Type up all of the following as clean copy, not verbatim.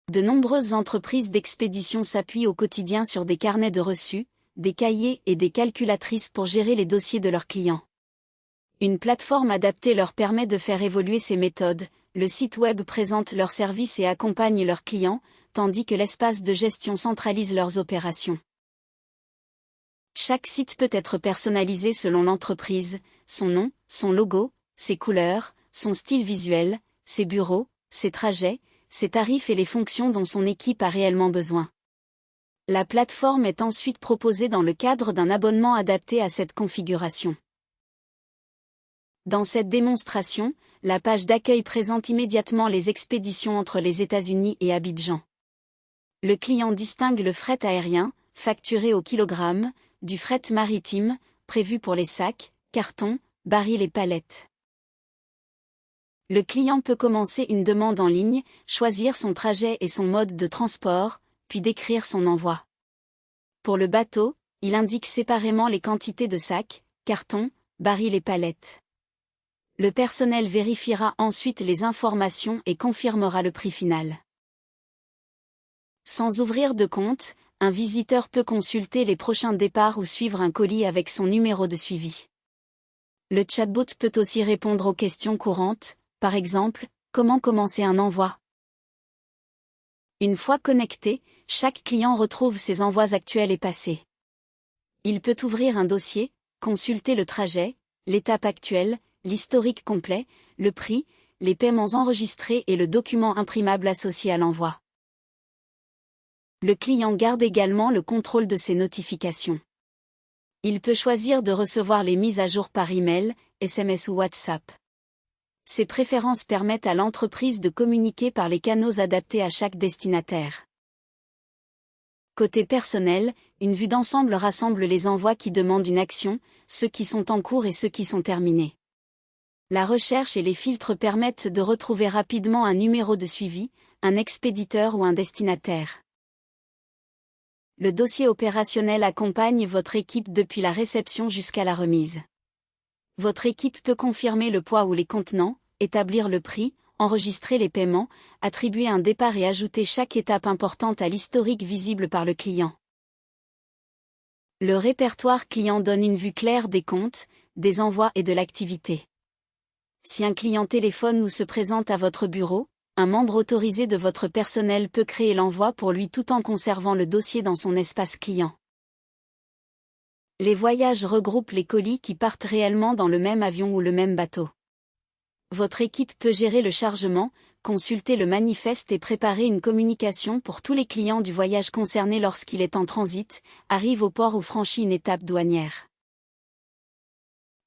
De nombreuses entreprises d'expédition s'appuient au quotidien sur des carnets de reçus, des cahiers et des calculatrices pour gérer les dossiers de leurs clients. Une plateforme adaptée leur permet de faire évoluer ces méthodes. Le site web présente leurs services et accompagne leurs clients, tandis que l'espace de gestion centralise leurs opérations. Chaque site peut être personnalisé selon l'entreprise, son nom, son logo, ses couleurs, son style visuel, ses bureaux, ses trajets, ses tarifs et les fonctions dont son équipe a réellement besoin. La plateforme est ensuite proposée dans le cadre d'un abonnement adapté à cette configuration. Dans cette démonstration, la page d'accueil présente immédiatement les expéditions entre les États-Unis et Abidjan. Le client distingue le fret aérien, facturé au kilogramme, du fret maritime, prévu pour les sacs, cartons, barils et palettes. Le client peut commencer une demande en ligne, choisir son trajet et son mode de transport, puis décrire son envoi. Pour le bateau, il indique séparément les quantités de sacs, cartons, barils et palettes. Le personnel vérifiera ensuite les informations et confirmera le prix final. Sans ouvrir de compte, un visiteur peut consulter les prochains départs ou suivre un colis avec son numéro de suivi. Le chatbot peut aussi répondre aux questions courantes, par exemple, comment commencer un envoi? Une fois connecté, chaque client retrouve ses envois actuels et passés. Il peut ouvrir un dossier, consulter le trajet, l'étape actuelle, l'historique complet, le prix, les paiements enregistrés et le document imprimable associé à l'envoi. Le client garde également le contrôle de ses notifications. Il peut choisir de recevoir les mises à jour par email, SMS ou WhatsApp. Ces préférences permettent à l'entreprise de communiquer par les canaux adaptés à chaque destinataire. Côté personnel, une vue d'ensemble rassemble les envois qui demandent une action, ceux qui sont en cours et ceux qui sont terminés. La recherche et les filtres permettent de retrouver rapidement un numéro de suivi, un expéditeur ou un destinataire. Le dossier opérationnel accompagne votre équipe depuis la réception jusqu'à la remise. Votre équipe peut confirmer le poids ou les contenants, établir le prix, enregistrer les paiements, attribuer un départ et ajouter chaque étape importante à l'historique visible par le client. Le répertoire client donne une vue claire des comptes, des envois et de l'activité. Si un client téléphone ou se présente à votre bureau, un membre autorisé de votre personnel peut créer l'envoi pour lui tout en conservant le dossier dans son espace client. Les voyages regroupent les colis qui partent réellement dans le même avion ou le même bateau. Votre équipe peut gérer le chargement, consulter le manifeste et préparer une communication pour tous les clients du voyage concerné lorsqu'il est en transit, arrive au port ou franchit une étape douanière.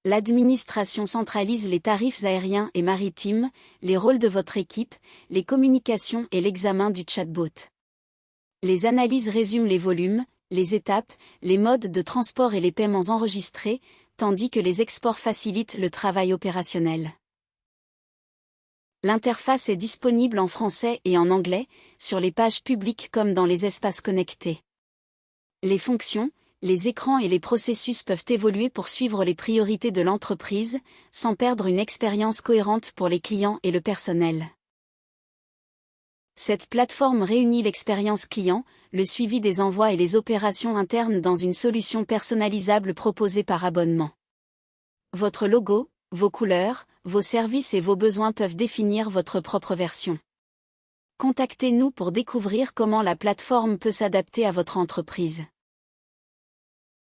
L'administration centralise les tarifs aériens et maritimes, les rôles de votre équipe, les communications et l'examen du chatbot. Les analyses résument les volumes, les étapes, les modes de transport et les paiements enregistrés, tandis que les exports facilitent le travail opérationnel. L'interface est disponible en français et en anglais, sur les pages publiques comme dans les espaces connectés. Les fonctions, les écrans et les processus peuvent évoluer pour suivre les priorités de l'entreprise, sans perdre une expérience cohérente pour les clients et le personnel. Cette plateforme réunit l'expérience client, le suivi des envois et les opérations internes dans une solution personnalisable proposée par abonnement. Votre logo, vos couleurs, vos services et vos besoins peuvent définir votre propre version. Contactez-nous pour découvrir comment la plateforme peut s'adapter à votre entreprise.